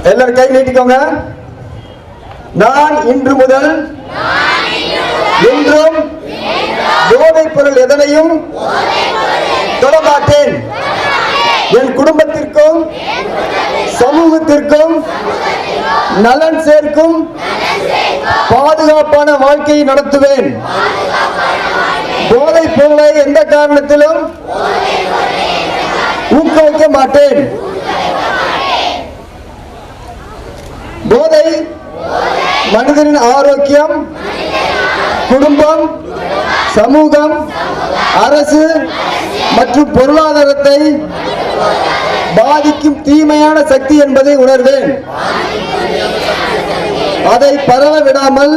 எல்லாரும் கை நீட்டிக்கோங்க. நான் இன்று முதல் என்றும் போதைப் பொருள் எதனையும் தொடமாட்டேன். என் குடும்பத்திற்கும் சமூகத்திற்கும் நலன் சேர்க்கும் பாதுகாப்பான வாழ்க்கையை நடத்துவேன். போதைப் பொருளை எந்த காரணத்திலும் ஊக்குவிக்க மாட்டேன். போதை மனிதனின் ஆரோக்கியம், குடும்பம், சமூகம், அரசு மற்றும் பொருளாதாரத்தை பாதிக்கும் தீமையான சக்தி என்பதை உணர்வேன். அதை பரவ விடாமல்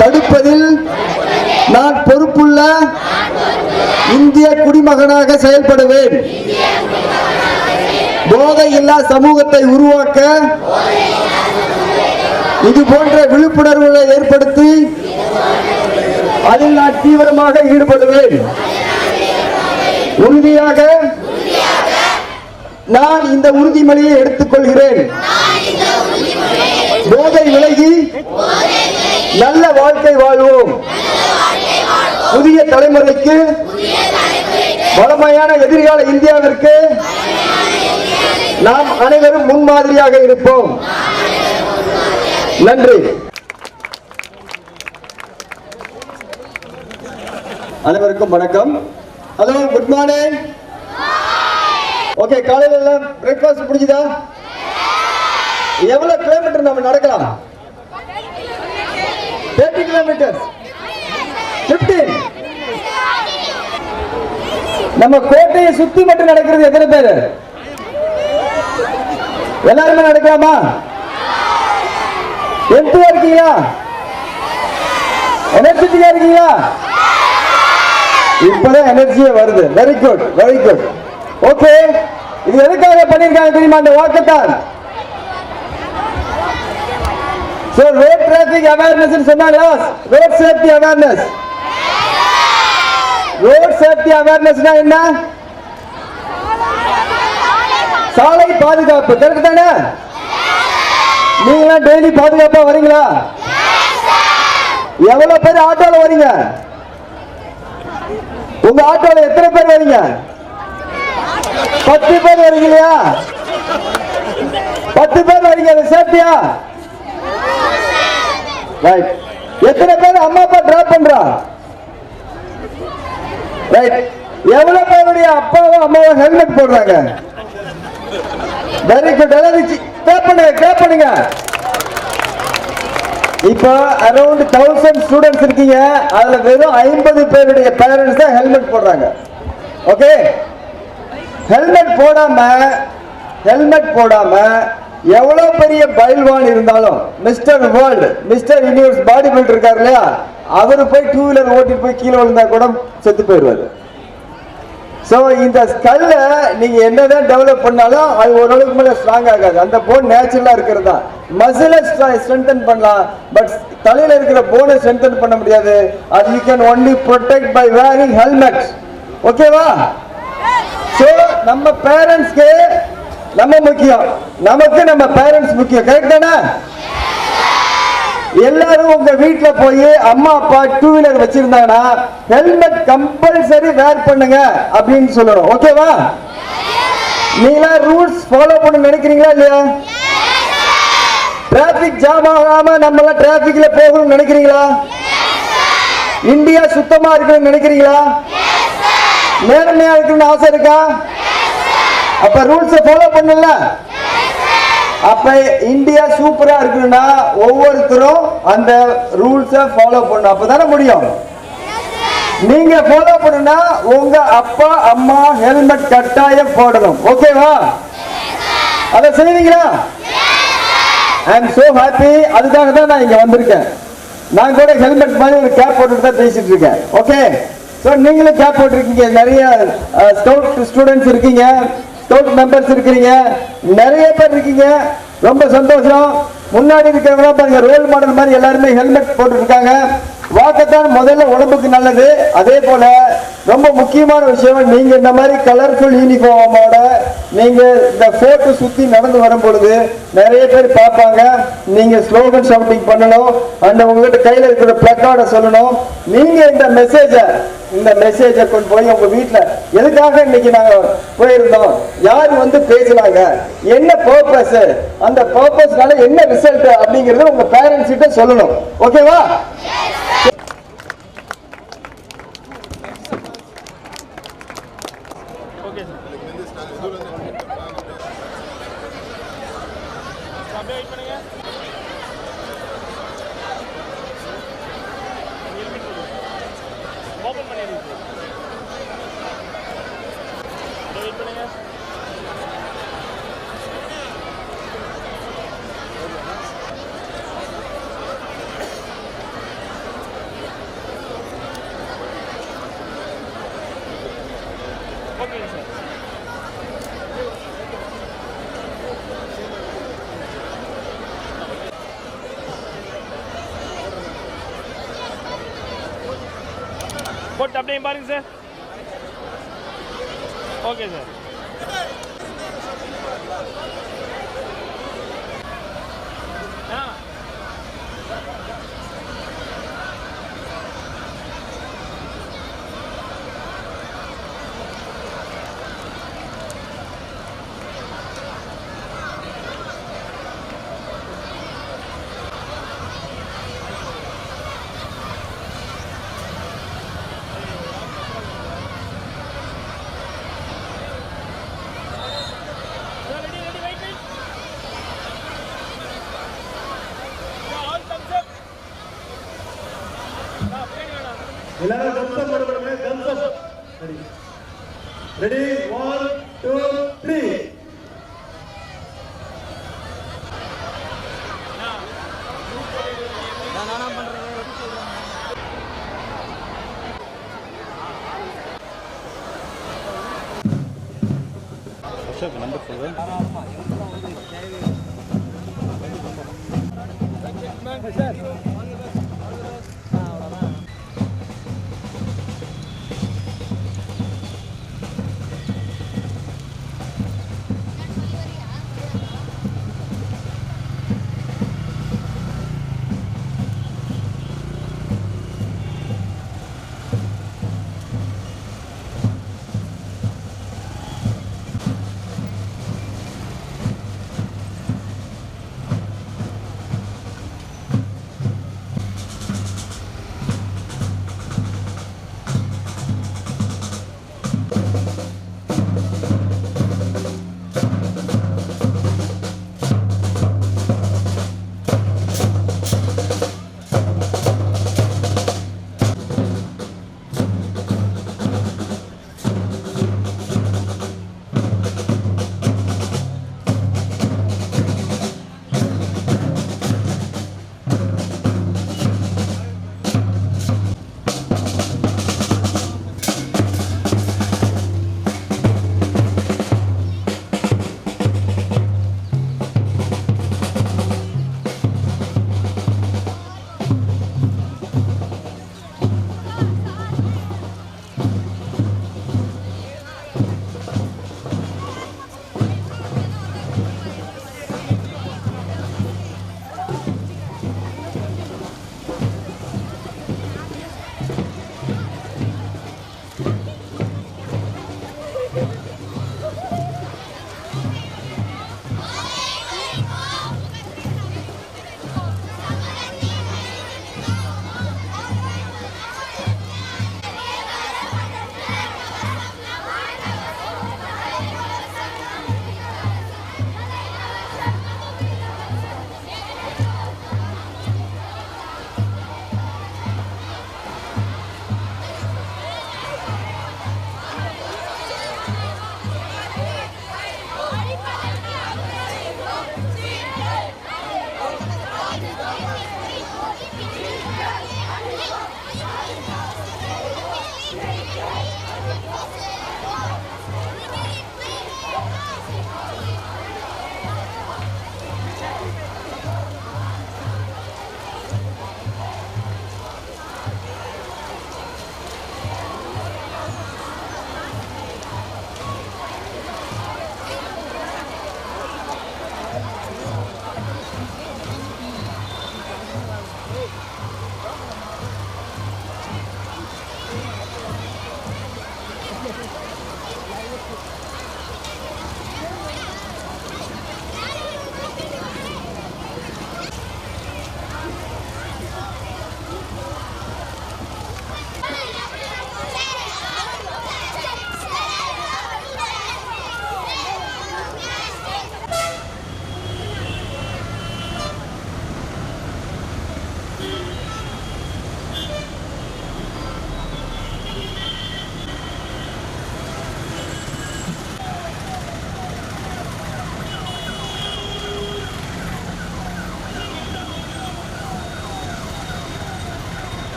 தடுப்பதில் நான் பொறுப்புள்ள இந்திய குடிமகனாக செயல்படுவேன். போதை இல்லா சமூகத்தை உருவாக்க இது போன்ற விழிப்புணர்வுகளை ஏற்படுத்தி அதில் நான் தீவிரமாக ஈடுபடுவேன். உறுதியாக நான் இந்த உறுதிமொழியை எடுத்துக் கொள்கிறேன். போதை விலகி நல்ல வாழ்க்கை வாழ்வோம். புதிய தலைமுறைக்கு வளமையான எதிர்கால இந்தியாவிற்கு நாம் அனைவரும் முன்மாதிரியாக இருப்போம். நன்றி. அனைவருக்கும் வணக்கம். Hello, good morning. ஓகே, காலையில எல்லாம் பிரேக்ஃபாஸ்ட் முடிஞ்சுதா? எவ்வளவு கிலோமீட்டர் நம்ம நடக்கலாம்? 30 கிலோமீட்டர். 15. நம்ம கோட்டையை சுத்தி மட்டும் நடக்கிறது எத்தனை பேர்? எல்லாருமே நடக்கலாமா? எந்தா இருக்கீங்களா? எனர்ஜெட்டிக்கா இருக்கீங்களா? இப்பதான் எனர்ஜியே வருது. Very good, very good. Okay, இது எதுக்காக பண்ணிருக்காங்க தெரியுமா? அந்த வாக்கத்தான் ரோட் டிராபிக் அவேர்னஸ் சொன்னாங்க. Road safety awareness. Road safety அவேர்னஸ்னா என்ன? சாலை பாதுகாப்பு. கரெக்ட் தானே? நீங்களா டெய்லி பாதுகாப்பா வரீங்களா? எவ்வளவு பேர் ஆட்டோல வரீங்க? உங்க ஆட்டோல எத்தனை பேர் வரீங்க? 10 பேர் வரீங்க இல்லையா? 10 பேர் வரீங்க. அது சேஃப்டியா? ரைட். எத்தனை பேர் அம்மா அப்பா டிராப் பண்றா? ரைட். எவ்வளவு பேருடைய அப்பாவோ அம்மாவோ ஹெல்மெட் போடுறாங்க? Very good. கிளாப் பண்ணுங்க. இப்போ அரௌண்ட் 1000 ஸ்டூடெண்ட்ஸ் இருக்கீங்க. அதுல வெறும் 50 பேருடைய பேரண்ட்ஸ் தான் ஹெல்மெட் போடுறாங்க. ஓகே, ஹெல்மெட் போடாம எவ்வளவு பெரிய பைல்வான் இருந்தாலும், mister world, mister universe body builder இருக்காரு இல்லையா, அவரு போய் 2 வீலர் ஓட்டிட்டு போய் கீழே விழுந்தா கூட செத்து போயிடுவாரு. சோ இந்த ஸ்கல்ல நீங்க என்னதான் டெவலப் பண்ணாலும் அது ஓரளவுக்கு மேல ஸ்ட்ராங் ஆகாது. அந்த போன் நேச்சுரலா இருக்கிறதா. மசிலை ஸ்ட்ரென்தன் பண்ணலாம், பட் தலையில இருக்கிற போனை ஸ்ட்ரென்தன் பண்ண முடியாது. அது you can only protect by wearing helmet. ஓகேவா? சோ நம்ம பேரண்ட்ஸ்க்கு நம்ம முக்கியம், நமக்கு நம்ம பேரண்ட்ஸ் முக்கியம். கரெக்ட் தானே? எல்லாரும் உங்க வீட்டுல போய் அம்மா அப்பா 2 வீலர் வச்சிருந்தாங்கன்னா ஹெல்மெட் கம்பல்சரி வேர் பண்ணுங்க அப்படின்னு சொல்லணும். ஓகேவா? நீங்க ரூல்ஸ் ஃபாலோ பண்ண நினைக்கிறீங்களா இல்லையா? டிராபிக் ஜாம் ஆகாம நம்மள டிராபிக்ல போகணும்னு நினைக்கிறீங்களா? இந்தியா சுத்தமா இருக்கணும்னு நினைக்கிறீங்களா? நேர்மையா இருக்கணும்னு ஆசை இருக்கா? அப்ப ரூல்ஸ் ஃபாலோ பண்ணல. அப்ப இந்தியா சூப்பரா இருக்குன்னா ஒவ்வொருத்தரும் அந்த ரூல்ஸை ஃபாலோ பண்ணணும். அப்பதானே முடியும். நீங்க ஃபாலோ பண்ணா உங்க அப்பா அம்மா ஹெல்மெட் கட்டாயம் போடணும். ஓகேவா? அத செய்வீங்களா? ஐ அம் சோ ஹாப்பி. அதுக்காக தான் நான் இங்க வந்திருக்கேன். நான் கூட ஹெல்மெட் மாதிரி ஒரு கேப் போட்டுட்டு தான் பேசிட்டு இருக்கேன். ஓகே, சோ நீங்களும் கேப் போட்டிருக்கீங்க. நிறைய ஸ்கவுட் ஸ்டூடெண்ட்ஸ் இருக்கீங்க, ஸ்கவுட் மெம்பர்ஸ் இருக்கீங்க, நிறைய பேர் இருக்கீங்க. ரொம்ப சந்தோஷம். முன்னாடி இருக்கிறவங்க பாருங்க, ரோல் மாடல் மாதிரி எல்லாருமே ஹெல்மெட் போட்டு இருக்காங்க. வாக்கத்தான் முதல்ல உடம்புக்கு நல்லது. அதே போல ரொம்ப முக்கியமான விஷயம், நீங்க இந்த மாதிரி கலர்ஃபுல் யூனிஃபார்மோட நீங்க இந்த கோர்ட்டு சுத்தி நடந்து வரும் பொழுது நிறைய பேர் பார்ப்பாங்க. நீங்க ஸ்லோகன் ஷவுட்டிங் பண்ணணும், அந்த உங்ககிட்ட கையில இருக்கிற பிளக்கார்டை சொல்லணும். நீங்க இந்த மெசேஜை கொண்டு போய் உங்க வீட்டுல எதுக்காக இன்னைக்கு நாங்க போயிருந்தோம், யார் வந்து பேசினாங்க, என்ன பர்பஸ், அந்த பர்பஸ்னால என்ன ரிசல்ட் அப்படிங்கறது உங்க பேரண்ட்ஸ் கிட்ட சொல்லணும். ஓகேவா? போட்டு அப்படியே பாருங்க சார். Okay sir. எல்லாரும் தம்ஸ் அப் போடுங்க. தம்ஸ் அப். ரெடி 1 2 3. நானா பண்றேன். அசோக் நம்பர் சொல்றேன். சார்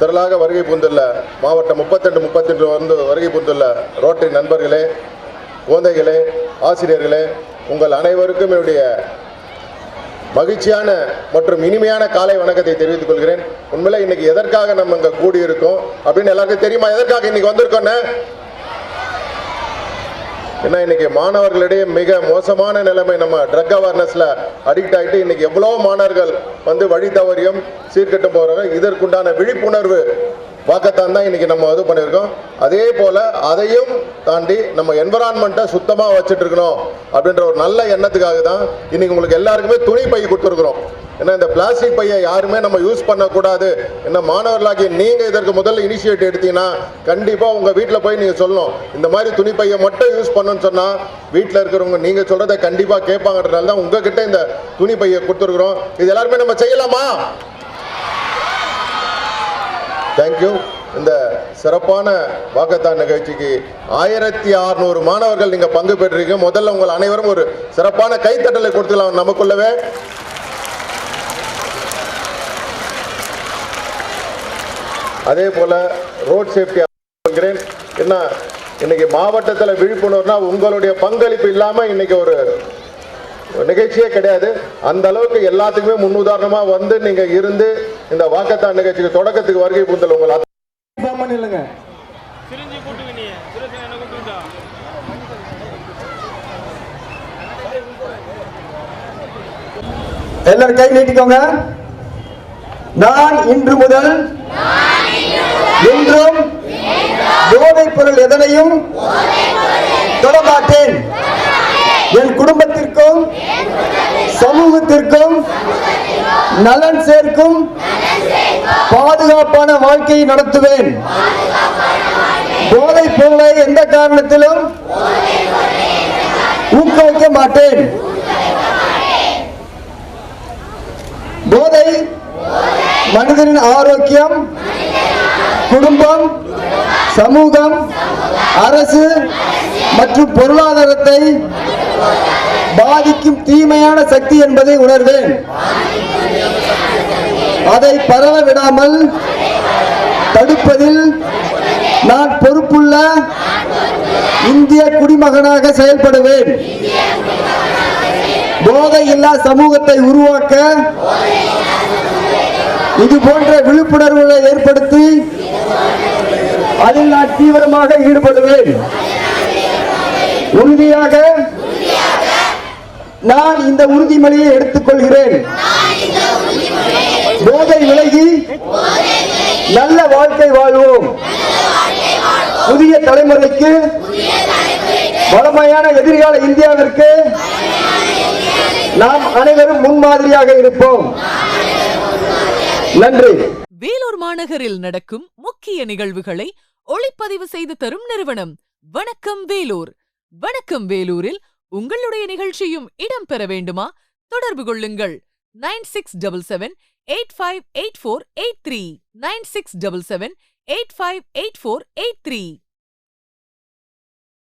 திரளாக வருகை புரிந்துள்ள மாவட்டம் 32 வந்து வருகை புரிந்துள்ள ரோட்டரி நண்பர்களே, குழந்தைகளே, ஆசிரியர்களே, உங்கள் அனைவருக்கும் என்னுடைய மகிழ்ச்சியான மற்றும் இனிமையான காலை வணக்கத்தை தெரிவித்துக் கொள்கிறேன். உண்மையில இன்னைக்கு எதற்காக நம்ம இங்க கூடி இருக்கோம் அப்படின்னு எல்லாருக்கும் தெரியுமா? எதற்காக இன்னைக்கு வந்திருக்கோன்னு? ஏன்னா இன்னைக்கு மாணவர்களிடையே மிக மோசமான நிலைமை. நம்ம ட்ரக் அவேர்னஸ்ல அடிக்ட் ஆகிட்டு இன்னைக்கு எவ்வளோ மாணவர்கள் வந்து வழி தவறியும் சீர்கெட்டு போறாங்க. இதற்குண்டான விழிப்புணர்வு வாக்கத்தான் தான் இன்னைக்கு நம்ம இது பண்ணியிருக்கோம். அதே போல அதையும் தாண்டி நம்ம என்விரான்மெண்ட்டை சுத்தமாக வச்சுட்டு இருக்கணும் அப்படின்ற ஒரு நல்ல எண்ணத்துக்காக தான் இன்னைக்கு உங்களுக்கு எல்லாருக்குமே துணி பை கொடுத்துருக்குறோம். ஏன்னா இந்த பிளாஸ்டிக் பையை யாருமே நம்ம யூஸ் பண்ணக்கூடாது. என்ன மாணவர்களாகி நீங்கள் இதற்கு முதல்ல இனிஷியேட்டிவ் எடுத்தீங்கன்னா கண்டிப்பாக உங்கள் வீட்டில் போய் நீங்கள் சொல்லணும், இந்த மாதிரி துணி பையை மட்டும் யூஸ் பண்ணணும்னு சொன்னால் வீட்டில் இருக்கிறவங்க நீங்கள் சொல்கிறத கண்டிப்பாக கேட்பாங்கன்றதுனால தான் உங்ககிட்ட இந்த துணி பையை கொடுத்துருக்குறோம். இது எல்லாருமே நம்ம செய்யலாமா? தேங்க்யூ. இந்த சிறப்பான வாக்கத்தான் நிகழ்ச்சிக்கு 1600 மாணவர்கள் நீங்க பங்கு பெற்றீங்க. முதல்ல உங்கள் அனைவரும் ஒரு சிறப்பான கைத்தட்டலை கொடுத்துக்கலாம் நமக்குள்ளவே. அதே போல ரோட் சேஃப்டி என்ன இன்னைக்கு மாவட்டத்தில் விழிப்புணர்வுனா உங்களுடைய பங்களிப்பு இல்லாம இன்னைக்கு ஒரு நிகழ்ச்சியே கிடையாது. அந்த அளவுக்கு எல்லாத்துக்குமே முன்னுதாரணமா வந்து நீங்க இருந்து இந்த வாக்கத்தான் நிகழ்ச்சிக்கு தொடக்கத்துக்கு வருகை புரிதல் உங்கள் இல்லைங்க. சிரிஞ்சி கூட்டுங்க, நீ சிரிச்சு என்ன கூட்டுட்டா? எல்லாரும் கை நீட்டிக்கோங்க. நான் இன்று முதல் என்றும் போதைப் பொருள் எதனையும் தொடமாட்டேன். என் குடும்பத்திற்கும் சமூகத்திற்கும் நலன் சேர்க்கும் பாதுகாப்பான வாழ்க்கையை நடத்துவேன். போதைப் பொருளை எந்த காரணத்திலும் ஊக்குவிக்க மாட்டேன். போதை மனிதனின் ஆரோக்கியம், குடும்பம், சமூகம், அரசு மற்றும் பொருளாதாரத்தை பாதிக்கும் தீமையான சக்தி என்பதை உணர்வேன். அதை பரவ விடாமல் தடுப்பதில் நான் பொறுப்புள்ள இந்திய குடிமகனாக செயல்படுவேன். போதை இல்லா சமூகத்தை உருவாக்க இது போன்ற விழிப்புணர்வுகளை ஏற்படுத்தி அதில் நான் தீவிரமாக ஈடுபடுவேன். உறுதியாக நான் இந்த உறுதிமொழியை எடுத்துக் கொள்கிறேன். போதை விலகி நல்ல வாழ்க்கை வாழ்வோம். புதிய தலைமுறைக்கு வளமையான எதிர்கால இந்தியாவிற்கு நாம் அனைவரும் முன்மாதிரியாக இருப்போம். நன்றி. வேலூர் மாநகரில் நடக்கும் முக்கிய நிகழ்வுகளை ஒளிப்பதிவு செய்து தரும் நிறுவனம் வணக்கம் வேலூர். வணக்கம் வேலூரில் உங்களுடைய நிகழ்ச்சியும் இடம்பெற வேண்டுமா? தொடர்பு கொள்ளுங்கள் 9677858483 9677858483.